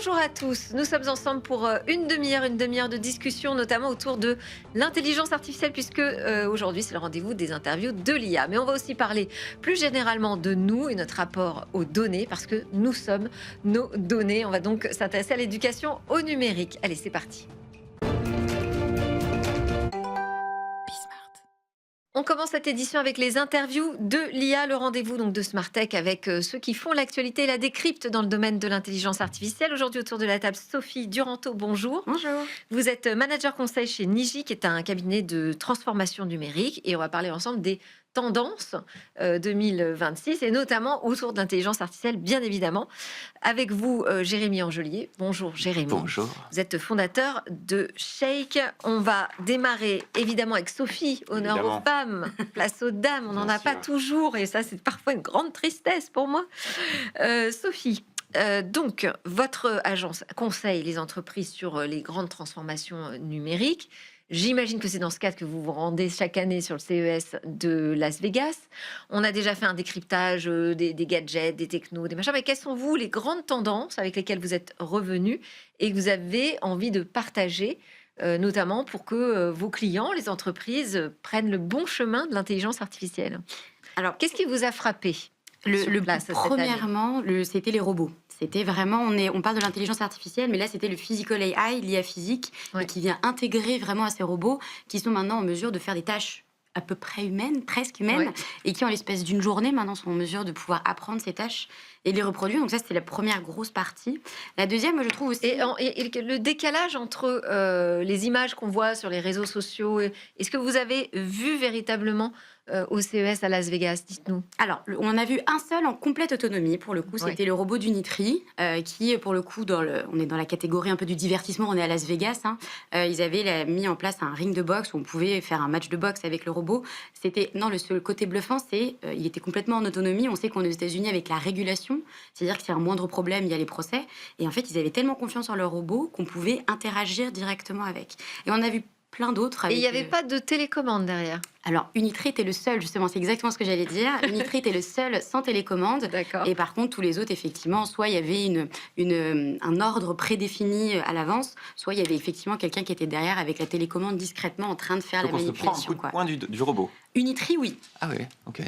Bonjour à tous, nous sommes ensemble pour une demi-heure de discussion, notamment autour de l'intelligence artificielle, puisque aujourd'hui c'est le rendez-vous des interviews de l'IA. Mais on va aussi parler plus généralement de nous et notre rapport aux données, parce que nous sommes nos données. On va donc s'intéresser à l'éducation au numérique. Allez, c'est parti. On commence cette édition avec les interviews de l'IA, le rendez-vous donc de Smart Tech avec ceux qui font l'actualité et la décrypte dans le domaine de l'intelligence artificielle. Aujourd'hui, autour de la table, Sophie Duranto, bonjour. Bonjour. Vous êtes manager conseil chez Niji, qui est un cabinet de transformation numérique, et on va parler ensemble des tendances 2026 et notamment autour de l'intelligence artificielle, bien évidemment. Avec vous, Jérémy Angelier. Bonjour Jérémy. Bonjour. Vous êtes fondateur de Shake. On va démarrer évidemment avec Sophie, honneur Évidemment. aux femmes, place aux dames. On n'en Bien a pas sûr. toujours et ça c'est parfois une grande tristesse pour moi. Sophie, donc votre agence conseille les entreprises sur les grandes transformations numériques. J'imagine que c'est dans ce cadre que vous vous rendez chaque année sur le CES de Las Vegas. On a déjà fait un décryptage des gadgets, des technos, des machins. Mais quelles sont, vous, les grandes tendances avec lesquelles vous êtes revenus et que vous avez envie de partager, notamment pour que vos clients, les entreprises, prennent le bon chemin de l'intelligence artificielle? Alors, Qu'est-ce qui vous a frappé sur place cette année? premièrement, c'était les robots. C'était vraiment, on parle de l'intelligence artificielle, mais là, c'était le physical AI, l'IA physique, Ouais. et qui vient intégrer vraiment à ces robots qui sont maintenant en mesure de faire des tâches à peu près humaines, presque humaines, Ouais. et qui, en l'espace d'une journée, maintenant, sont en mesure de pouvoir apprendre ces tâches et les reproduire. Donc ça, c'était la première grosse partie. La deuxième, moi, je trouve aussi... Et le décalage entre les images qu'on voit sur les réseaux sociaux, est-ce que vous avez vu véritablement au CES à Las Vegas? Dites-nous. Alors, on en a vu un seul en complète autonomie, pour le coup, Ouais. c'était le robot d'Unitri, qui, pour le coup, on est dans la catégorie un peu du divertissement, on est à Las Vegas, hein. Ils avaient mis en place un ring de boxe où on pouvait faire un match de boxe avec le robot. Le seul côté bluffant, c'est il était complètement en autonomie. On sait qu'on est aux États-Unis avec la régulation, c'est-à-dire que s'il y a un moindre problème, il y a les procès. Et en fait, ils avaient tellement confiance en leur robot qu'on pouvait interagir directement avec. Et on a vu plein d'autres. Et il avec, n'y avait pas de télécommande derrière. Alors, Unitri était le seul, justement, c'est exactement ce que j'allais dire. Unitri était le seul sans télécommande. D'accord. Et par contre, tous les autres, effectivement, soit il y avait un ordre prédéfini à l'avance, soit il y avait effectivement quelqu'un qui était derrière avec la télécommande discrètement en train de faire Donc la on se prend un manipulation. coup de poing du robot. Unitri, oui. Ah oui, ok.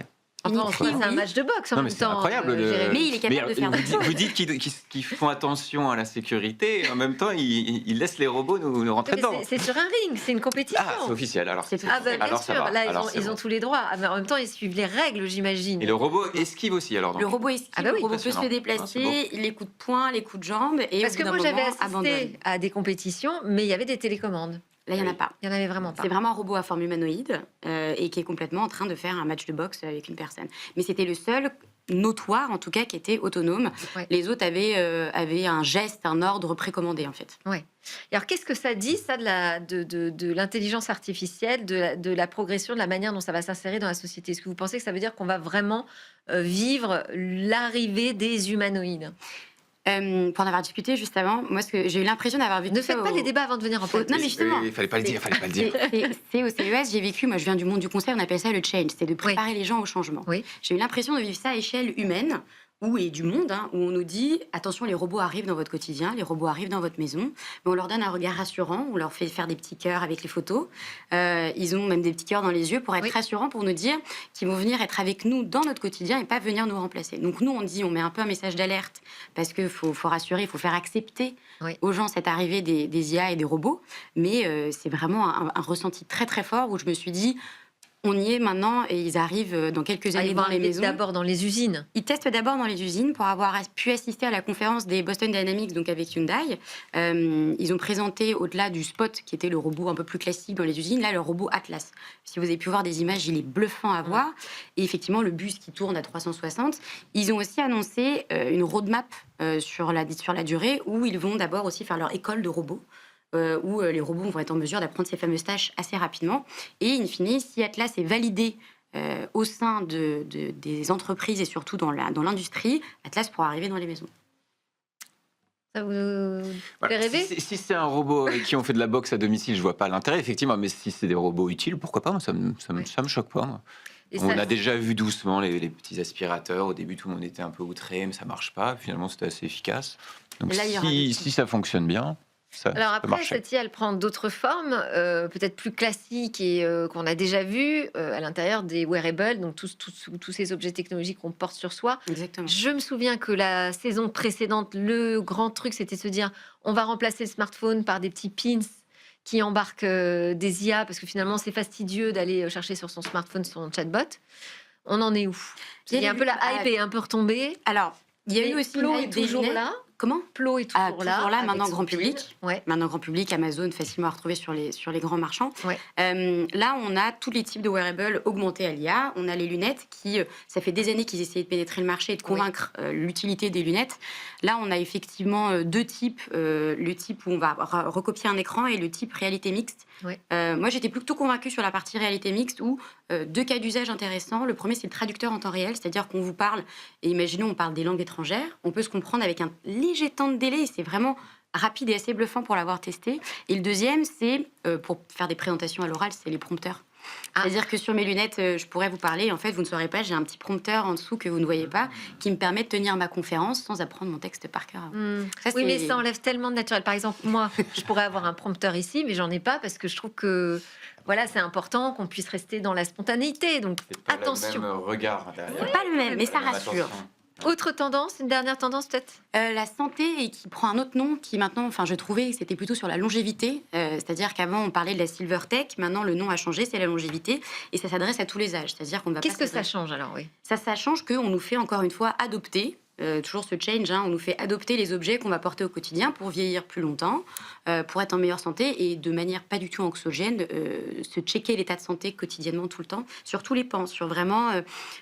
Enfin, en Unitri, soi, c'est un oui. match de boxe en Non, même mais c'est temps. incroyable, Jérémy. Mais il est capable de faire vous des choses. vous dites qu'ils font attention à la sécurité, et en même temps, ils laissent les robots nous rentrer Mais dedans. c'est sur un ring, c'est une compétition. Ah, c'est officiel alors. C'est tout. Ah ben bien Alors, ça sûr, va. là Alors, c'est ils ont bon. tous les droits. Ah, mais en même temps ils suivent les règles, j'imagine. Et le robot esquive aussi alors. Le robot esquive, Ah bah oui, le robot peut se passionnant. déplacer, les coups de poing, les coups de jambe, et Parce au que bout d'un moi j'avais moment, abandonne. assisté à des compétitions, mais il y avait des télécommandes. Là, il n'y en a Oui. pas. Il n'y en avait vraiment pas. C'est vraiment un robot à forme humanoïde et qui est complètement en train de faire un match de boxe avec une personne. Mais c'était le seul notoire, en tout cas, qui était autonome. Ouais. Les autres avaient un geste, un ordre précommandé, en fait. Et alors qu'est-ce que ça dit, ça, de l'intelligence artificielle, de la progression, de la manière dont ça va s'insérer dans la société? Est-ce que vous pensez que ça veut dire qu'on va vraiment vivre l'arrivée des humanoïdes? Pour en avoir discuté juste avant, moi, j'ai eu l'impression d'avoir vu Ne tout ça faites pas les débats avant de venir en fait. Non, mais justement. Il fallait pas le dire, fallait pas le dire. C'est au CES, j'ai vécu, moi je viens du monde du conseil, on appelle ça le change, c'est de préparer les gens au changement. Oui. J'ai eu l'impression de vivre ça à échelle humaine, et du monde, hein, où on nous dit, attention, les robots arrivent dans votre quotidien, les robots arrivent dans votre maison, mais on leur donne un regard rassurant, on leur fait faire des petits cœurs avec les photos, ils ont même des petits cœurs dans les yeux pour être Oui. rassurants, pour nous dire qu'ils vont venir être avec nous dans notre quotidien et pas venir nous remplacer. Donc nous, on met un peu un message d'alerte, parce qu'il faut rassurer, il faut faire accepter Oui. aux gens cette arrivée des IA et des robots, mais c'est vraiment un ressenti très très fort où je me suis dit, on y est maintenant et ils arrient dans quelques années Ils vont dans les arriver maisons. d'abord dans les usines. Ils testent d'abord dans les usines pour avoir pu assister à la conférence des Boston Dynamics, donc avec Hyundai. Ils ont présenté, au-delà du Spot, qui était le robot un peu plus classique dans les usines, là, le robot Atlas. Si vous avez pu voir des images, il est bluffant à voir. Et effectivement, le bus qui tourne à 360. Ils ont aussi annoncé une roadmap sur la durée, où ils vont d'abord aussi faire leur école de robots. Où les robots vont être en mesure d'apprendre ces fameuses tâches assez rapidement. Et in fine, si Atlas est validé au sein des entreprises et surtout dans l'industrie, Atlas pourra arriver dans les maisons. Ça vous Voilà. fait rêver? Si c'est un robot avec qui on fait de la boxe à domicile, je vois pas l'intérêt, effectivement, mais si c'est des robots utiles, pourquoi pas? Ça me choque pas. Moi. Et On ça- a déjà vu doucement les petits aspirateurs. Au début, tout le monde était un peu outré, mais ça marche pas. Finalement, c'était assez efficace. Donc, Et là, il y aura des si ça fonctionne bien, ça Alors peut après, marcher. cette IA, elle prend d'autres formes, peut-être plus classiques et qu'on a déjà vues à l'intérieur des wearables, donc tous ces objets technologiques qu'on porte sur soi. Exactement. Je me souviens que la saison précédente, le grand truc, c'était de se dire, on va remplacer le smartphone par des petits pins qui embarquent des IA, parce que finalement, c'est fastidieux d'aller chercher sur son smartphone son chatbot. On en est où? Il y a Il y a un les peu la lunettes. hype est un peu retombée. Alors, il y a eu Mais aussi Plo une est hype des toujours lunettes. là. Comment? Plo est toujours là. Toujours là, avec maintenant son grand pin. public. Ouais. Maintenant grand public, Amazon, facilement à retrouver sur les grands marchands. Ouais. Là, on a tous les types de wearables augmentés à l'IA. On a les lunettes qui, ça fait des années qu'ils essayaient de pénétrer le marché et de convaincre l'utilité des lunettes. Là, on a effectivement deux types. Le type où on va recopier un écran et le type réalité mixte. Ouais. Moi, j'étais plutôt convaincue sur la partie réalité mixte où deux cas d'usage intéressants. Le premier, c'est le traducteur en temps réel, c'est-à-dire qu'on vous parle, et imaginons, on parle des langues étrangères, on peut se comprendre avec un léger temps de délai, et c'est vraiment rapide et assez bluffant pour l'avoir testé. Et le deuxième, c'est, pour faire des présentations à l'oral, c'est les prompteurs. Ah. C'est-à-dire que sur mes lunettes, je pourrais vous parler, et en fait, vous ne saurez pas, j'ai un petit prompteur en dessous que vous ne voyez pas, qui me permet de tenir ma conférence sans apprendre mon texte par cœur. Ça, Oui, mais c'est- ça enlève tellement de naturel. Par exemple, moi, je pourrais avoir un prompteur ici, mais j'en ai pas parce que je trouve que voilà, c'est important qu'on puisse rester dans la spontanéité. Donc, attention. Le même regard derrière. C'est pas le même, mais ça La même rassure. attention. Autre tendance, une dernière tendance peut-être. La santé, et qui prend un autre nom, qui maintenant, enfin, je trouvais que c'était plutôt sur la longévité. C'est-à-dire qu'avant, on parlait de la silver tech. Maintenant, le nom a changé, c'est la longévité. Et ça s'adresse à tous les âges. C'est-à-dire qu'on ne va Qu'est-ce pas que ça change alors, oui? Ça change qu'on nous fait encore une fois adopter. Toujours ce change, on nous fait adopter les objets qu'on va porter au quotidien pour vieillir plus longtemps, pour être en meilleure santé et de manière pas du tout anxiogène, se checker l'état de santé quotidiennement tout le temps, sur tous les pans, sur vraiment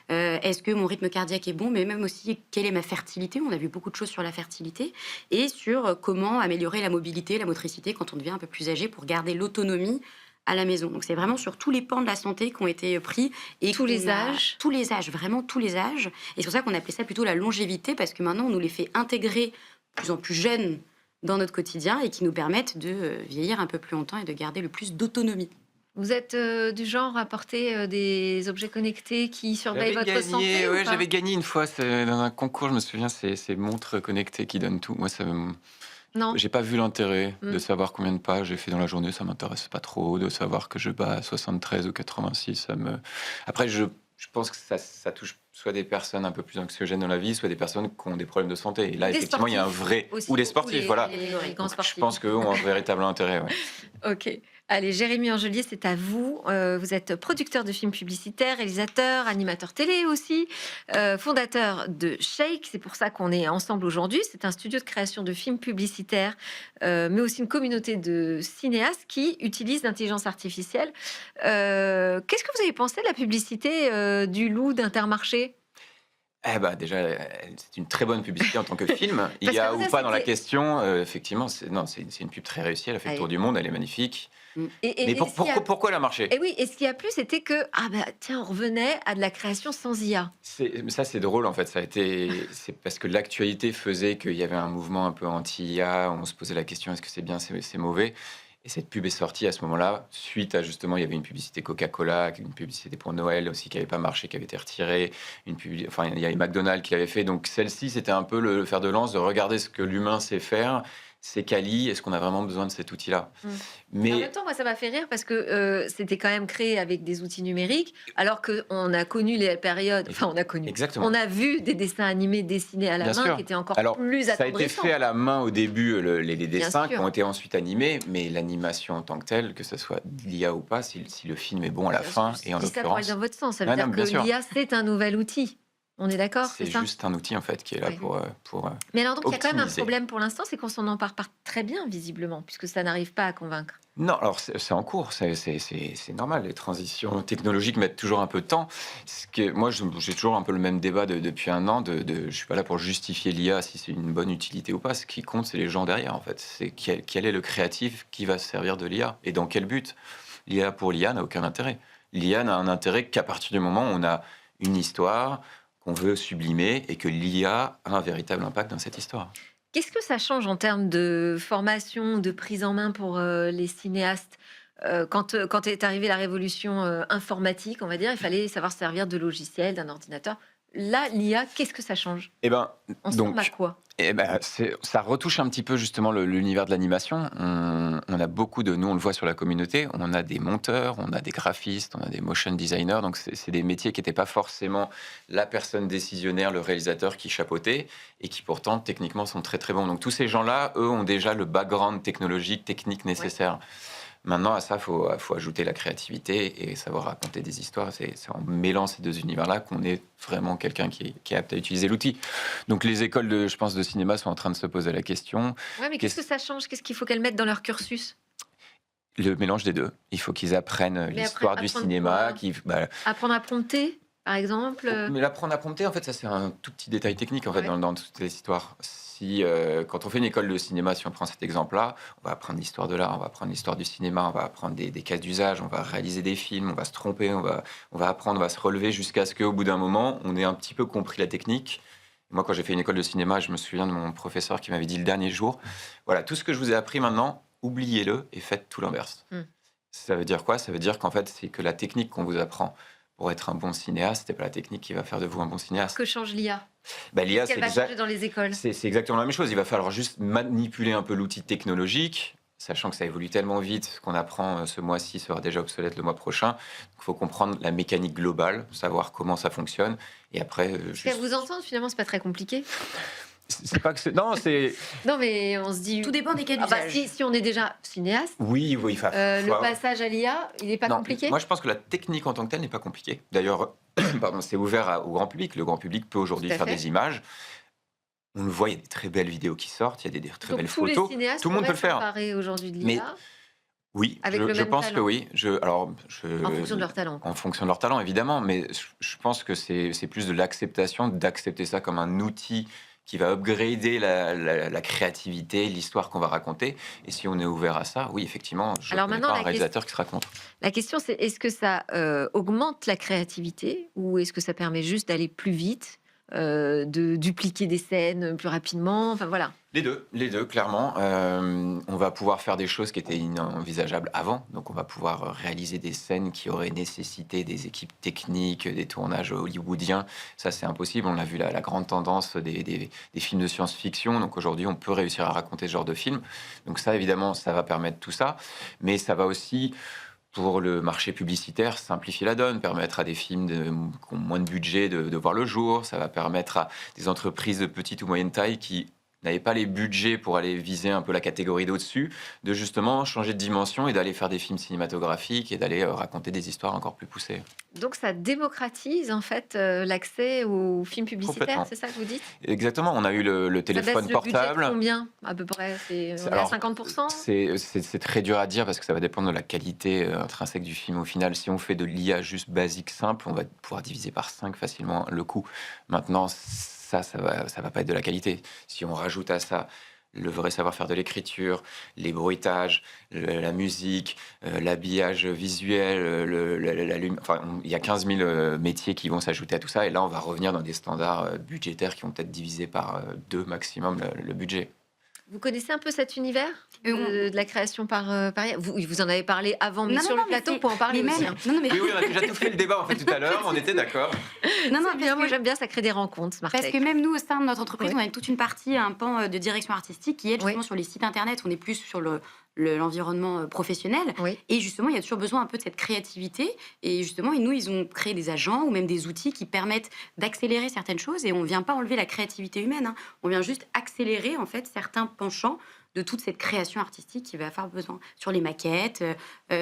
est-ce que mon rythme cardiaque est bon, mais même aussi quelle est ma fertilité, on a vu beaucoup de choses sur la fertilité, et sur comment améliorer la mobilité, la motricité quand on devient un peu plus âgé pour garder l'autonomie à la maison. Donc c'est vraiment sur tous les pans de la santé qui ont été pris. Et Tous les qu'on a- âges. Tous les âges, vraiment tous les âges. Et c'est pour ça qu'on appelait ça plutôt la longévité, parce que maintenant on nous les fait intégrer de plus en plus jeunes dans notre quotidien et qui nous permettent de vieillir un peu plus longtemps et de garder le plus d'autonomie. Vous êtes du genre à porter des objets connectés qui surveillent votre santé ou pas? J'avais gagné une fois dans un concours, je me souviens, ces montres connectées qui donnent tout. Moi, Non. j'ai pas vu l'intérêt Mm. de savoir combien de pas j'ai fait dans la journée, ça m'intéresse pas trop. De savoir que je bats à 73 ou 86, ça me. Après, je pense que ça touche soit des personnes un peu plus anxiogènes dans la vie, soit des personnes qui ont des problèmes de santé. Et là, Des effectivement, il y a un sportifs vrai. aussi, Ou les ou sportifs, voilà. les grands Donc, je sportifs. pense qu'eux ont un véritable intérêt. Ouais. Ok. Allez, Jérémy Angelier, c'est à vous. Vous êtes producteur de films publicitaires, réalisateur, animateur télé aussi, fondateur de Shake. C'est pour ça qu'on est ensemble aujourd'hui. C'est un studio de création de films publicitaires, mais aussi une communauté de cinéastes qui utilisent l'intelligence artificielle. Qu'est-ce que vous avez pensé de la publicité du loup d'Intermarché? Eh ben, déjà, c'est une très bonne publicité en tant que film. Il Parce y a que ou ça, pas dans la c'était- question, effectivement, c'est une pub très réussie. Elle a fait le Allez. tour du monde, elle est magnifique. Et Mais ce qu'il y a- pourquoi elle a marché? Et oui, et ce qui a plu, c'était que, ah bah tiens, on revenait à de la création sans IA. Ça, c'est drôle en fait. C'est parce que l'actualité faisait qu'il y avait un mouvement un peu anti-IA. On se posait la question est-ce que c'est bien, c'est mauvais? Et cette pub est sortie à ce moment-là, suite à justement, il y avait une publicité Coca-Cola, une publicité pour Noël aussi qui n'avait pas marché, qui avait été retirée. Enfin, il y avait McDonald's qui l'avait fait. Donc celle-ci, c'était un peu le fer de lance de regarder ce que l'humain sait faire. C'est quali, est-ce qu'on a vraiment besoin de cet outil-là? En Mais même temps, moi, ça m'a fait rire parce que c'était quand même créé avec des outils numériques, alors qu'on a connu les périodes. Enfin, on a connu. exactement. On a vu des dessins animés dessinés à la Bien main sûr. qui étaient encore Alors, plus ça a été attendrissants. fait à la main au début, les dessins qui sûr. ont été ensuite animés, mais l'animation en tant que telle, que ce soit l'IA ou pas, si le film est bon à la fin, et en Je dis ça pour aller l'occurrence, dans votre sens. Ça veut Ah dire non, bien que sûr. l'IA, c'est un nouvel outil. On est d'accord, c'est c'est ça? juste un outil en fait qui est là Ouais. pour Mais alors, donc, il y a quand même un optimiser. problème pour l'instant, c'est qu'on s'en empare pas très bien, visiblement, puisque ça n'arrive pas à convaincre. Non, alors c'est en cours, c'est normal. Les transitions technologiques mettent toujours un peu de temps. Moi, j'ai toujours un peu le même débat depuis un an. Je suis pas là pour justifier l'IA, si c'est une bonne utilité ou pas. Ce qui compte, c'est les gens derrière, en fait. C'est quel est le créatif qui va se servir de l'IA et dans quel but. L'IA pour l'IA n'a aucun intérêt. L'IA n'a un intérêt qu'à partir du moment où on a une histoire qu'on veut sublimer et que l'IA a un véritable impact dans cette histoire. Qu'est-ce que ça change en termes de formation, de prise en main pour les cinéastes? Quand est arrivée la révolution informatique, on va dire, il fallait savoir se servir de logiciels, d'un ordinateur. Là, l'IA, qu'est-ce que ça change? Eh ben, On se forme à donc, quoi? ça retouche un petit peu justement l'univers de l'animation. On a beaucoup de, nous on le voit sur la communauté, on a des monteurs, on a des graphistes, on a des motion designers, donc c'est des métiers qui n'étaient pas forcément la personne décisionnaire, le réalisateur qui chapeautait, et qui pourtant techniquement sont très très bons. Donc tous ces gens-là, eux, ont déjà le background technologique, technique nécessaire. Maintenant, à ça, faut ajouter la créativité et savoir raconter des histoires. C'est en mêlant ces deux univers-là qu'on est vraiment quelqu'un qui est apte à utiliser l'outil. Donc, les écoles, je pense, de cinéma sont en train de se poser la question. Ouais, mais qu'est-ce que ça change? Qu'est-ce qu'il faut qu'elles mettent dans leur cursus? Le mélange des deux. Il faut qu'ils apprennent Mais l'histoire du apprendre cinéma. quoi? Apprendre à prompter, par exemple? Mais l'apprendre à prompter, en fait, ça c'est un tout petit détail technique en fait Ouais. dans toutes les histoires. Si quand on fait une école de cinéma, si on prend cet exemple-là, on va apprendre l'histoire de l'art, on va apprendre l'histoire du cinéma, on va apprendre des cas d'usage, on va réaliser des films, on va se tromper, on va apprendre, on va se relever jusqu'à ce qu'au bout d'un moment, on ait un petit peu compris la technique. Moi, quand j'ai fait une école de cinéma, je me souviens de mon professeur qui m'avait dit le dernier jour, voilà, tout ce que je vous ai appris maintenant, oubliez-le et faites tout l'inverse. Mm. Ça veut dire quoi? Ça veut dire qu'en fait, c'est que la technique qu'on vous apprend pour être un bon cinéaste, c'est pas la technique qui va faire de vous un bon cinéaste. Que change l'IA? L'IA, Qu'elle va changer dans les écoles? c'est exactement la même chose. Il va falloir juste manipuler un peu l'outil technologique, sachant que ça évolue tellement vite qu'on apprend ce mois-ci sera déjà obsolète le mois prochain. Il faut comprendre la mécanique globale, savoir comment ça fonctionne, et après. Parce qu'à vous entendre, finalement, c'est pas très compliqué. C'est pas que non, c'est. Non, mais on se dit. Tout dépend des cas Ah bah, d'usage. si on est déjà cinéaste, Oui, le passage à l'IA, il n'est pas Non, compliqué? moi, je pense que la technique en tant que telle n'est pas compliquée. D'ailleurs, pardon, c'est ouvert au grand public. Le grand public peut aujourd'hui Tout à faire fait. des images. On le voit, il y a des très belles vidéos qui sortent, il y a des très Donc, belles tous photos. les cinéastes Tout le monde peut le faire. s'emparer aujourd'hui de Mais l'IA Oui, avec le je même pense talent. que oui. En fonction de leur talent. En fonction de leur talent, évidemment. Mais je pense que c'est plus de l'acceptation, d'accepter ça comme un outil qui va upgrader la créativité, l'histoire qu'on va raconter. Et si on est ouvert à ça, oui, effectivement, je ne Alors connais maintenant, pas un la réalisateur qui sera contre. La question, c'est est-ce que ça augmente la créativité ou est-ce que ça permet juste d'aller plus vite, de dupliquer des scènes plus rapidement? Enfin voilà. Les deux, clairement. On va pouvoir faire des choses qui étaient inenvisageables avant. Donc, on va pouvoir réaliser des scènes qui auraient nécessité des équipes techniques, des tournages hollywoodiens. Ça, c'est impossible. On a vu la grande tendance des films de science-fiction. Donc, aujourd'hui, on peut réussir à raconter ce genre de film. Donc, ça, évidemment, ça va permettre tout ça. Mais ça va aussi, pour le marché publicitaire, simplifier la donne, permettre à des films qui ont moins de budget de voir le jour. Ça va permettre à des entreprises de petite ou moyenne taille qui n'avaient pas les budgets pour aller viser un peu la catégorie d'au-dessus, de justement changer de dimension et d'aller faire des films cinématographiques et d'aller raconter des histoires encore plus poussées. Donc ça démocratise en fait l'accès aux films publicitaires, Complètement. c'est ça que vous dites? Exactement, on a eu le Ça baisse téléphone le budget de portable. combien à peu près? On est à Alors, 50%? c'est très dur à dire parce que ça va dépendre de la qualité intrinsèque du film au final. Si on fait de l'IA juste basique, simple, on va pouvoir diviser par 5 facilement le coût. Maintenant, ça va pas être de la qualité. Si on rajoute à ça le vrai savoir-faire de l'écriture, les bruitages, la musique, l'habillage visuel, il y a 15 000 métiers qui vont s'ajouter à tout ça. Et là, on va revenir dans des standards budgétaires qui vont peut-être diviser par 2 maximum le budget. Vous connaissez un peu cet univers de la création par IA? Vous en avez parlé avant, mais Non, sur non, le mais plateau c'est- pour en parler mais aussi. même- hein. non, non, mais- Oui, on a déjà tout fait le débat en fait tout à l'heure, on était d'accord. non, non, C'est bien, parce moi que- j'aime bien, ça crée des rencontres, Smart Parce Tech. que même nous, au sein de notre entreprise, Ouais. on a toute une partie, un pan de direction artistique qui est justement Oui. sur les sites internet. On est plus sur l'environnement professionnel. Oui. Et justement, il y a toujours besoin un peu de cette créativité. Et justement, nous, ils ont créé des agents ou même des outils qui permettent d'accélérer certaines choses. Et on ne vient pas enlever la créativité humaine. Hein. On vient juste accélérer en fait certains penchants de toute cette création artistique qui va faire besoin sur les maquettes,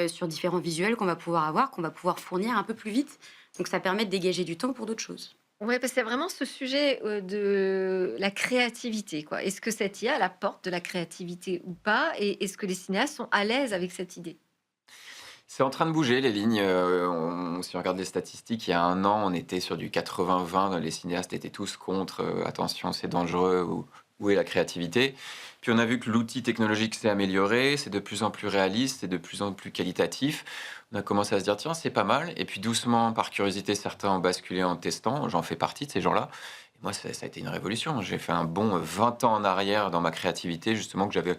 sur différents visuels qu'on va pouvoir avoir, qu'on va pouvoir fournir un peu plus vite. Donc ça permet de dégager du temps pour d'autres choses. Oui, parce qu'il y a vraiment ce sujet de la créativité, quoi. Est-ce que cette IA elle apporte de la créativité ou pas? Et est-ce que les cinéastes sont à l'aise avec cette idée? C'est en train de bouger, les lignes. Si on regarde les statistiques, il y a un an, on était sur du 80-20. Les cinéastes étaient tous contre. Attention, c'est dangereux. Où est la créativité? Puis on a vu que l'outil technologique s'est amélioré. C'est de plus en plus réaliste. C'est de plus en plus qualitatif. On a commencé à se dire, tiens, c'est pas mal. Et puis doucement, par curiosité, certains ont basculé en testant. J'en fais partie de ces gens-là. Moi, ça a été une révolution. J'ai fait un bond 20 ans en arrière dans ma créativité, justement, que j'avais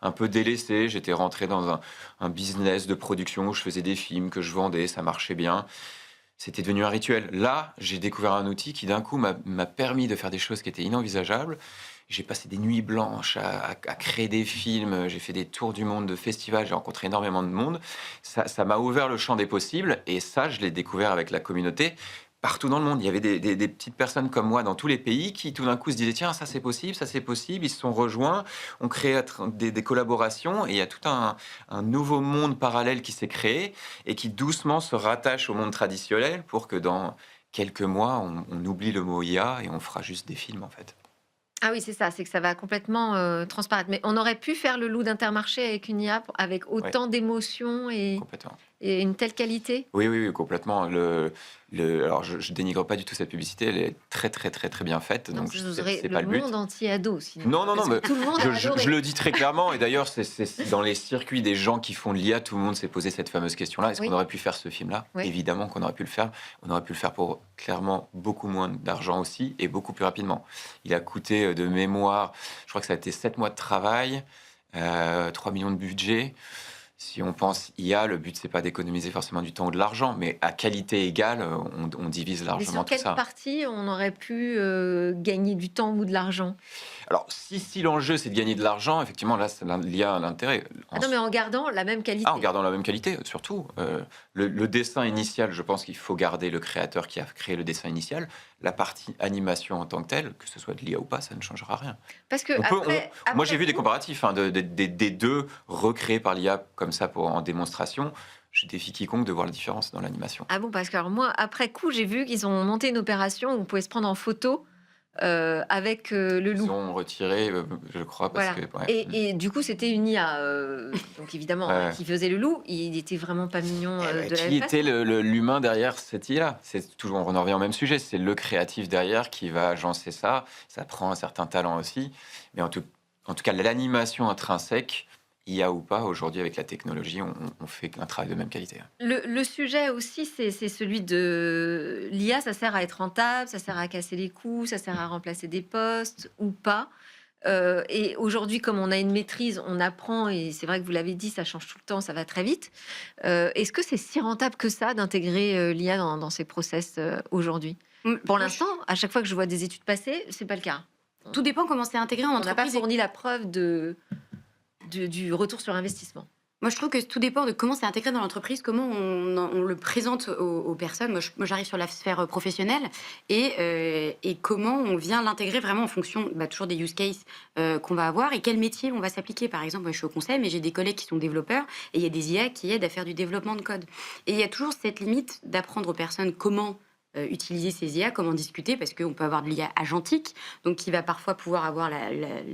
un peu délaissé. J'étais rentré dans un business de production où je faisais des films que je vendais, ça marchait bien. C'était devenu un rituel. Là, j'ai découvert un outil qui, d'un coup, m'a permis de faire des choses qui étaient inenvisageables. J'ai passé des nuits blanches à créer des films. J'ai fait des tours du monde de festivals. J'ai rencontré énormément de monde. Ça m'a ouvert le champ des possibles. Et ça, je l'ai découvert avec la communauté. Partout dans le monde, il y avait des petites personnes comme moi dans tous les pays qui tout d'un coup se disaient tiens, ça c'est possible, ça c'est possible. Ils se sont rejoints, ont créé des collaborations et il y a tout un nouveau monde parallèle qui s'est créé et qui doucement se rattache au monde traditionnel pour que dans quelques mois, on oublie le mot IA et on fera juste des films en fait. Ah oui, c'est ça, c'est que ça va complètement transparaître. Mais on aurait pu faire le loup d'Intermarché avec une IA avec Ouais, autant d'émotions complètement. et une telle qualité. Oui, oui, oui, complètement. Alors, je dénigre pas du tout cette publicité, elle est très, très, très, très bien faite, Donc donc vous aurez c'est le pas le but. monde entier ado, sinon. Non, non, non, Parce que mais tout le monde a adoré. je le dis très clairement, et d'ailleurs, c'est dans les circuits des gens qui font de l'IA, tout le monde s'est posé cette fameuse question-là. Est-ce Oui. qu'on aurait pu faire ce film-là? Oui. Évidemment qu'on aurait pu le faire. On aurait pu le faire pour clairement beaucoup moins d'argent aussi, et beaucoup plus rapidement. Il a coûté de mémoire, je crois que ça a été 7 mois de travail, 3 millions de budget. Si on pense IA, le but, c'est pas d'économiser forcément du temps ou de l'argent, mais à qualité égale, on divise Mais largement sur tout quelle ça. partie on aurait pu gagner du temps ou de l'argent? Alors, si l'enjeu, c'est de gagner de l'argent, effectivement, là, l'IA a l'intérêt. Ah non, mais en gardant la même qualité. En gardant la même qualité, surtout. Le dessin initial, je pense qu'il faut garder le créateur qui a créé le dessin initial. La partie animation en tant que telle, que ce soit de l'IA ou pas, ça ne changera rien. Parce que Moi, j'ai vu des coup, comparatifs des deux recréés par l'IA comme ça en démonstration. Je défie quiconque de voir la différence dans l'animation. ah bon, parce que alors moi, après coup, j'ai vu qu'ils ont monté une opération où on pouvait se prendre en photo avec le Ils loup. ont retiré, je crois, parce Voilà. que... ouais. Et du coup, c'était une IA, donc évidemment, Ouais. qui faisait le loup. Il était vraiment pas mignon de la Qui même façon. était l'humain derrière cette IA? C'est toujours, on en revient au même sujet, c'est le créatif derrière qui va agencer ça. Ça prend un certain talent aussi, mais en tout cas, l'animation intrinsèque, IA ou pas, aujourd'hui avec la technologie, on fait un travail de même qualité. Le sujet aussi, c'est celui de l'IA. Ça sert à être rentable, ça sert à casser les coûts, ça sert à remplacer des postes ou pas. Et aujourd'hui, comme on a une maîtrise, on apprend, et c'est vrai que vous l'avez dit, ça change tout le temps, ça va très vite. Est-ce que c'est si rentable que ça d'intégrer l'IA dans ces process aujourd'hui? Pour l'instant, à chaque fois que je vois des études passer, c'est pas le cas. Tout dépend comment c'est intégré en On n'a pas entreprise. fourni la preuve du retour sur investissement. Moi, je trouve que tout dépend de comment c'est intégré dans l'entreprise, comment on le présente aux personnes. Moi, j'arrive sur la sphère professionnelle et comment on vient l'intégrer vraiment en fonction toujours des use cases qu'on va avoir et quel métier on va s'appliquer. Par exemple, moi, je suis au conseil, mais j'ai des collègues qui sont développeurs et il y a des IA qui aident à faire du développement de code. Et il y a toujours cette limite d'apprendre aux personnes comment utiliser ces IA, comment discuter, parce qu'on peut avoir de l'IA agentique, donc qui va parfois pouvoir avoir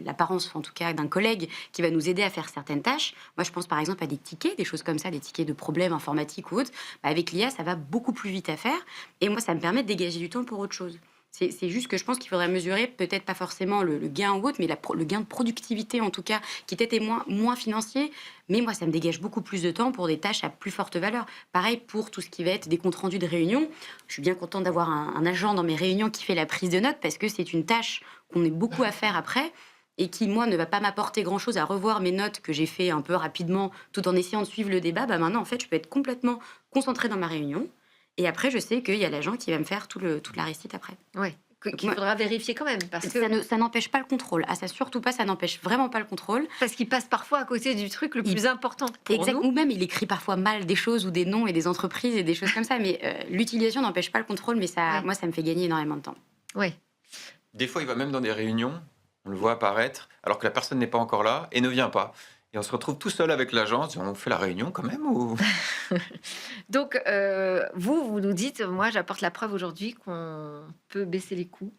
l'apparence, en tout cas, d'un collègue qui va nous aider à faire certaines tâches. Moi, je pense par exemple à des tickets, des choses comme ça, des tickets de problèmes informatiques ou autres. Avec l'IA, ça va beaucoup plus vite à faire, et moi, ça me permet de dégager du temps pour autre chose. C'est juste que je pense qu'il faudrait mesurer, peut-être pas forcément le gain ou autre, mais le gain de productivité en tout cas, qui peut-être est moins financier. Mais moi, ça me dégage beaucoup plus de temps pour des tâches à plus forte valeur. Pareil pour tout ce qui va être des comptes rendus de réunion. Je suis bien contente d'avoir un agent dans mes réunions qui fait la prise de notes parce que c'est une tâche qu'on est beaucoup à faire après et qui, moi, ne va pas m'apporter grand-chose à revoir mes notes que j'ai fait un peu rapidement tout en essayant de suivre le débat. Maintenant, en fait, je peux être complètement concentrée dans ma réunion. Et après, je sais qu'il y a l'agent qui va me faire toute la récite après. Ouais. Qu'il faudra vérifier quand même. Parce que Ça n'empêche pas le contrôle. Ah, ça surtout pas, ça n'empêche vraiment pas le contrôle. Parce qu'il passe parfois à côté du truc le plus important pour nous. Ou même, il écrit parfois mal des choses ou des noms et des entreprises et des choses comme ça. Mais l'utilisation n'empêche pas le contrôle, mais ça, moi, ça me fait gagner énormément de temps. Ouais. Des fois, il va même dans des réunions, on le voit apparaître, alors que la personne n'est pas encore là et ne vient pas. Et on se retrouve tout seul avec l'agence. On fait la réunion quand même ou... Donc, vous nous dites, moi, j'apporte la preuve aujourd'hui qu'on peut baisser les coûts.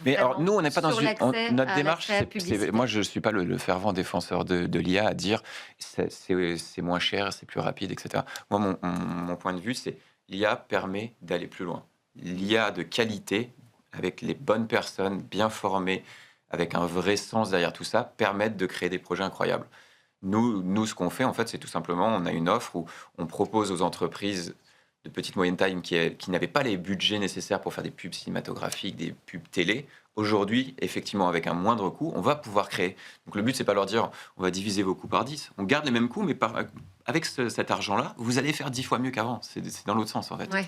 Mais alors, nous, on n'est pas dans sur l'accès notre à démarche. l'accès à la publicité. Moi, je ne suis pas le fervent défenseur de l'IA à dire c'est moins cher, c'est plus rapide, etc. Moi, mon point de vue, c'est l'IA permet d'aller plus loin. L'IA de qualité, avec les bonnes personnes, bien formées, avec un vrai sens derrière tout ça, permettent de créer des projets incroyables. Nous, ce qu'on fait, en fait, c'est tout simplement, on a une offre où on propose aux entreprises de petite moyenne taille qui n'avaient pas les budgets nécessaires pour faire des pubs cinématographiques, des pubs télé. Aujourd'hui, effectivement, avec un moindre coût, on va pouvoir créer. Donc le but, c'est pas leur dire on va diviser vos coûts par 10. On garde les mêmes coûts, mais avec cet argent-là, vous allez faire 10 fois mieux qu'avant. C'est dans l'autre sens, en fait. Ouais.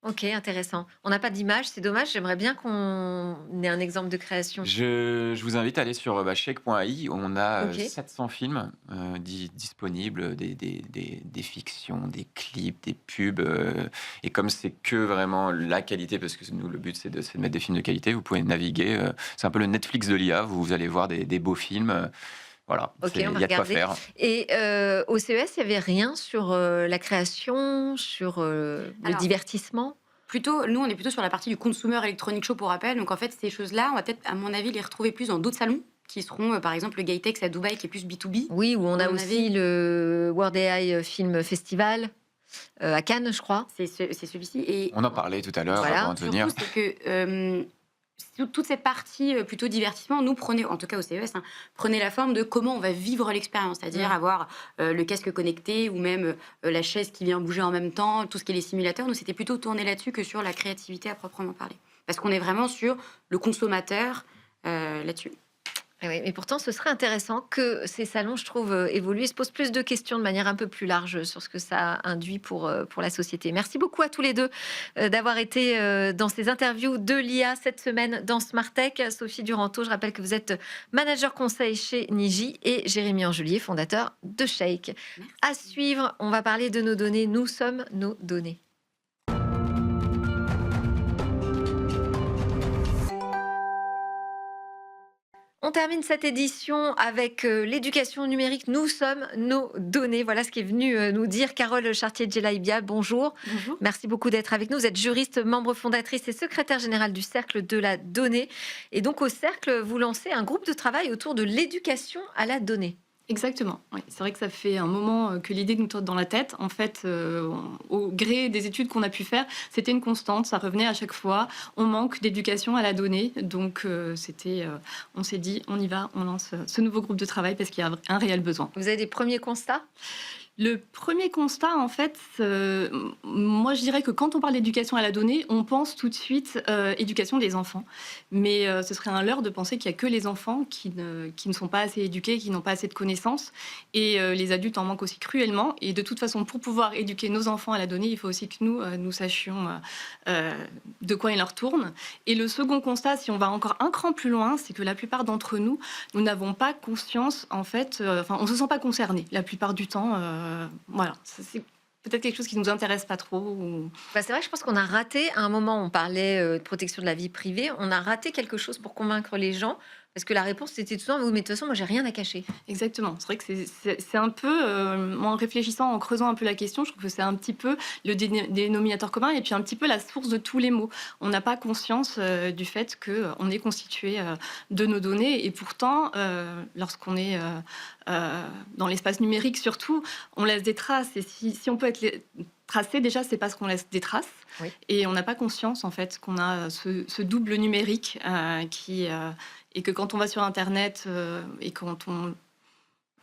Ok, intéressant. On n'a pas d'image, c'est dommage. J'aimerais bien qu'on ait un exemple de création. Je vous invite à aller sur shake.ai. On a Ok. 700 films disponibles, des fictions, des clips, des pubs. Et comme c'est que vraiment la qualité, parce que nous, le but, c'est de mettre des films de qualité, vous pouvez naviguer. C'est un peu le Netflix de l'IA. Vous allez voir des beaux films. Voilà, Ok, il on va y a de quoi regarder. faire. Et au CES, il n'y avait rien sur la création, sur le Alors, divertissement. Nous, on est plutôt sur la partie du Consumer Electronic Show pour rappel. Donc, en fait, ces choses-là, on va peut-être, à mon avis, les retrouver plus dans d'autres salons qui seront, par exemple, le Gaitex à Dubaï, qui est plus B2B. Oui, où on a On aussi avait- le World AI Film Festival à Cannes, je crois. C'est celui-ci. Et On en parlait tout à l'heure Voilà. avant de venir. surtout, c'est que toute cette partie plutôt divertissement, nous prenez, en tout cas au CES, prenez la forme de comment on va vivre l'expérience, c'est-à-dire avoir le casque connecté ou même la chaise qui vient bouger en même temps, tout ce qui est les simulateurs. Nous, c'était plutôt tourné là-dessus que sur la créativité à proprement parler. Parce qu'on est vraiment sur le consommateur là-dessus. Eh oui, mais pourtant, ce serait intéressant que ces salons, je trouve, évoluent et se posent plus de questions de manière un peu plus large sur ce que ça induit pour la société. Merci beaucoup à tous les deux d'avoir été dans ces interviews de l'IA cette semaine dans Smart Tech. Sophie Duranteau, je rappelle que vous êtes manager conseil chez Niji, et Jérémy Angelier, fondateur de Shake. Merci. À suivre, on va parler de nos données. Nous sommes nos données. On termine cette édition avec l'éducation numérique. Nous sommes nos données. Voilà ce qui est venu nous dire Carole Chartier-Djelaïbia. Bonjour. Bonjour. Merci beaucoup d'être avec nous. Vous êtes juriste, membre fondatrice et secrétaire générale du Cercle de la Donnée. Et donc au Cercle, vous lancez un groupe de travail autour de l'éducation à la donnée. Exactement. Oui. C'est vrai que ça fait un moment que l'idée nous trotte dans la tête. En fait, au gré des études qu'on a pu faire, c'était une constante. Ça revenait à chaque fois. On manque d'éducation à la donnée. Donc, on s'est dit, on y va, on lance ce nouveau groupe de travail parce qu'il y a un réel besoin. Vous avez des premiers constats ? Le premier constat, en fait, moi je dirais que quand on parle d'éducation à la donnée, on pense tout de suite éducation des enfants. Mais ce serait un leurre de penser qu'il n'y a que les enfants qui ne sont pas assez éduqués, qui n'ont pas assez de connaissances. Et les adultes en manquent aussi cruellement. Et de toute façon, pour pouvoir éduquer nos enfants à la donnée, il faut aussi que nous sachions de quoi il leur tourne. Et le second constat, si on va encore un cran plus loin, c'est que la plupart d'entre nous, nous n'avons pas conscience, en fait, on ne se sent pas concernés la plupart du temps. Voilà, c'est peut-être quelque chose qui nous intéresse pas trop. C'est vrai, je pense qu'on a raté, à un moment, on parlait de protection de la vie privée, on a raté quelque chose pour convaincre les gens, parce que la réponse c'était tout le temps, oui, mais de toute façon, moi, j'ai rien à cacher. Exactement. C'est vrai que c'est un peu, en réfléchissant, en creusant un peu la question, je trouve que c'est un petit peu le dénominateur commun et puis un petit peu la source de tous les maux. On n'a pas conscience du fait qu'on est constitué de nos données et pourtant, lorsqu'on est dans l'espace numérique surtout, on laisse des traces. Et si on peut être tracé, déjà, c'est parce qu'on laisse des traces. Oui. Et on n'a pas conscience, en fait, qu'on a ce double numérique et que quand on va sur Internet et quand on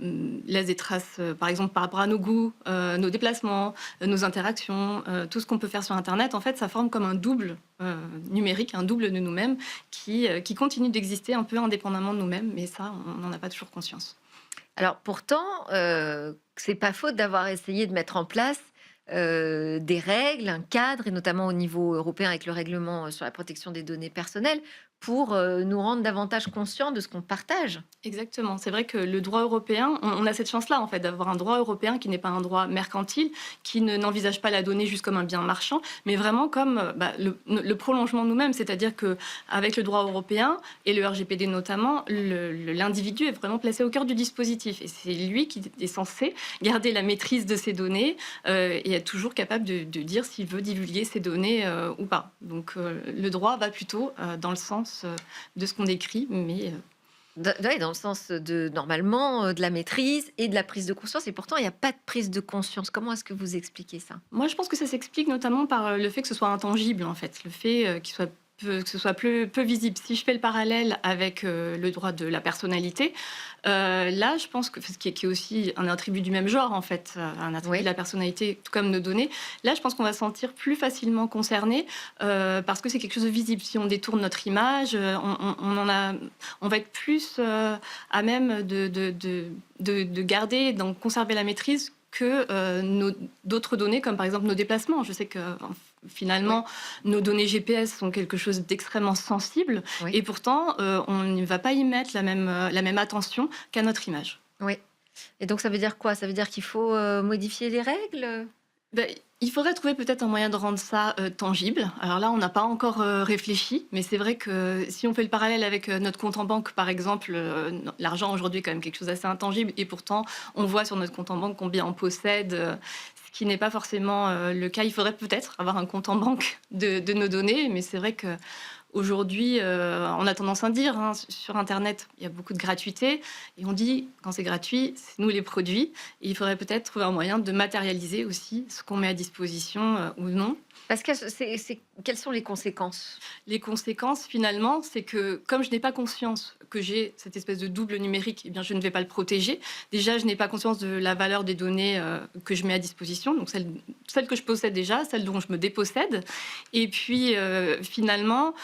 laisse des traces, par exemple, par rapport à nos goûts, nos déplacements, nos interactions, tout ce qu'on peut faire sur Internet, en fait, ça forme comme un double numérique, un double de nous-mêmes qui continue d'exister un peu indépendamment de nous-mêmes, mais ça, on n'en a pas toujours conscience. Alors pourtant, c'est pas faute d'avoir essayé de mettre en place des règles, un cadre, et notamment au niveau européen avec le règlement sur la protection des données personnelles, pour nous rendre davantage conscients de ce qu'on partage. Exactement. C'est vrai que le droit européen, on a cette chance-là, en fait, d'avoir un droit européen qui n'est pas un droit mercantile, qui n'envisage pas la donnée juste comme un bien marchand, mais vraiment comme le prolongement de nous-mêmes. C'est-à-dire qu'avec le droit européen et le RGPD notamment, l'individu est vraiment placé au cœur du dispositif. Et c'est lui qui est censé garder la maîtrise de ses données et être toujours capable de dire s'il veut divulguer ses données ou pas. Donc le droit va plutôt dans le sens de ce qu'on décrit, mais... Dans le sens de, normalement, de la maîtrise et de la prise de conscience. Et pourtant, il n'y a pas de prise de conscience. Comment est-ce que vous expliquez ça ? Moi, je pense que ça s'explique notamment par le fait que ce soit intangible, en fait. Le fait qu'il soit que ce soit peu visible. Si je fais le parallèle avec le droit de la personnalité, là, je pense que, qui est aussi un attribut du même genre, en fait, un attribut Oui. de la personnalité, tout comme nos données, là, je pense qu'on va se sentir plus facilement concerné parce que c'est quelque chose de visible. Si on détourne notre image, on va être plus à même de garder, d'en conserver la maîtrise que d'autres données, comme par exemple nos déplacements. Je sais que finalement, nos données GPS sont quelque chose d'extrêmement sensible, Oui. et pourtant, on ne va pas y mettre la même attention qu'à notre image. Oui. Et donc, ça veut dire quoi? Ça veut dire qu'il faut modifier les règles? Ben, il faudrait trouver peut-être un moyen de rendre ça tangible. Alors là, on n'a pas encore réfléchi, mais c'est vrai que si on fait le parallèle avec notre compte en banque, par exemple, l'argent aujourd'hui est quand même quelque chose d'assez intangible, et pourtant, on voit sur notre compte en banque combien on possède, ce qui n'est pas forcément le cas. Il faudrait peut-être avoir un compte en banque de nos données, mais c'est vrai que aujourd'hui, on a tendance à dire, hein, sur Internet, il y a beaucoup de gratuité, et on dit, quand c'est gratuit, c'est nous les produits, et il faudrait peut-être trouver un moyen de matérialiser aussi ce qu'on met à disposition ou non. Parce que quelles sont les conséquences? Les conséquences, finalement, c'est que comme je n'ai pas conscience que j'ai cette espèce de double numérique, eh bien, je ne vais pas le protéger. Déjà, je n'ai pas conscience de la valeur des données que je mets à disposition, donc celles que je possède déjà, celles dont je me dépossède. Et puis, finalement,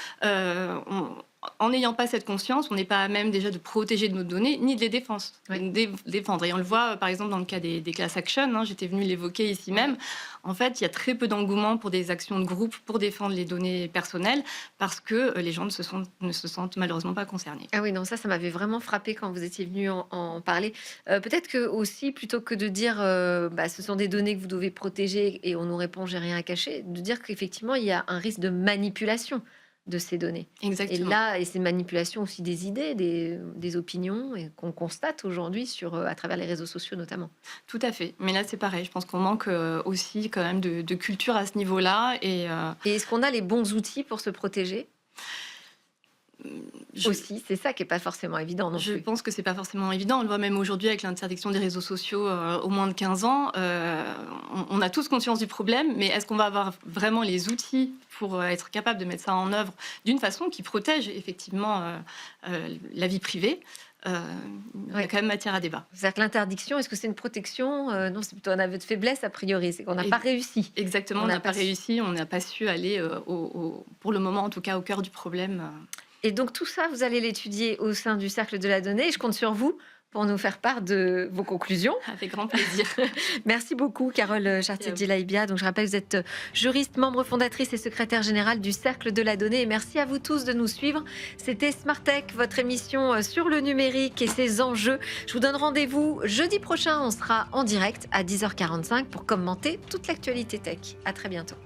en n'ayant pas cette conscience, on n'est pas à même déjà de protéger nos données, ni de les défendre. Et on le voit, par exemple, dans le cas des class actions, hein, j'étais venue l'évoquer ici même. En fait, il y a très peu d'engouement pour des actions de groupe pour défendre les données personnelles, parce que les gens ne se sentent malheureusement pas concernés. Ah oui, non, ça m'avait vraiment frappé quand vous étiez venu en parler. Peut-être que aussi, plutôt que de dire bah, ce sont des données que vous devez protéger et on nous répond j'ai rien à cacher, de dire qu'effectivement il y a un risque de manipulation de ces données. Et Exactement. là, et ces manipulations aussi des idées, des opinions, et qu'on constate aujourd'hui à travers les réseaux sociaux notamment. Tout à fait. Mais là, c'est pareil. Je pense qu'on manque aussi quand même de culture à ce niveau-là. Et Et est-ce qu'on a les bons outils pour se protéger je, aussi? C'est ça qui est pas forcément évident non je plus. pense que c'est pas forcément évident. On le voit même aujourd'hui avec l'interdiction des réseaux sociaux au moins de 15 ans. On a tous conscience du problème, mais est-ce qu'on va avoir vraiment les outils pour être capable de mettre ça en œuvre d'une façon qui protège effectivement la vie privée? Il y a Ouais. quand même matière à débat. C'est-à-dire que l'interdiction, est-ce que c'est une protection? Non, c'est plutôt un aveu de faiblesse a priori. C'est qu'on n'a Et- pas réussi. Exactement, On on n'a n'a pas pas su. réussi, on n'a pas su aller, pour le moment en tout cas, au cœur du problème. Et donc tout ça, vous allez l'étudier au sein du Cercle de la Donnée. Et je compte sur vous pour nous faire part de vos conclusions. Avec grand plaisir. Merci beaucoup, Carole Chartier-Djilaïbia. Donc, je rappelle, vous êtes juriste, membre fondatrice et secrétaire générale du Cercle de la Donnée. Et merci à vous tous de nous suivre. C'était Smart Tech, votre émission sur le numérique et ses enjeux. Je vous donne rendez-vous jeudi prochain. On sera en direct à 10h45 pour commenter toute l'actualité tech. À très bientôt.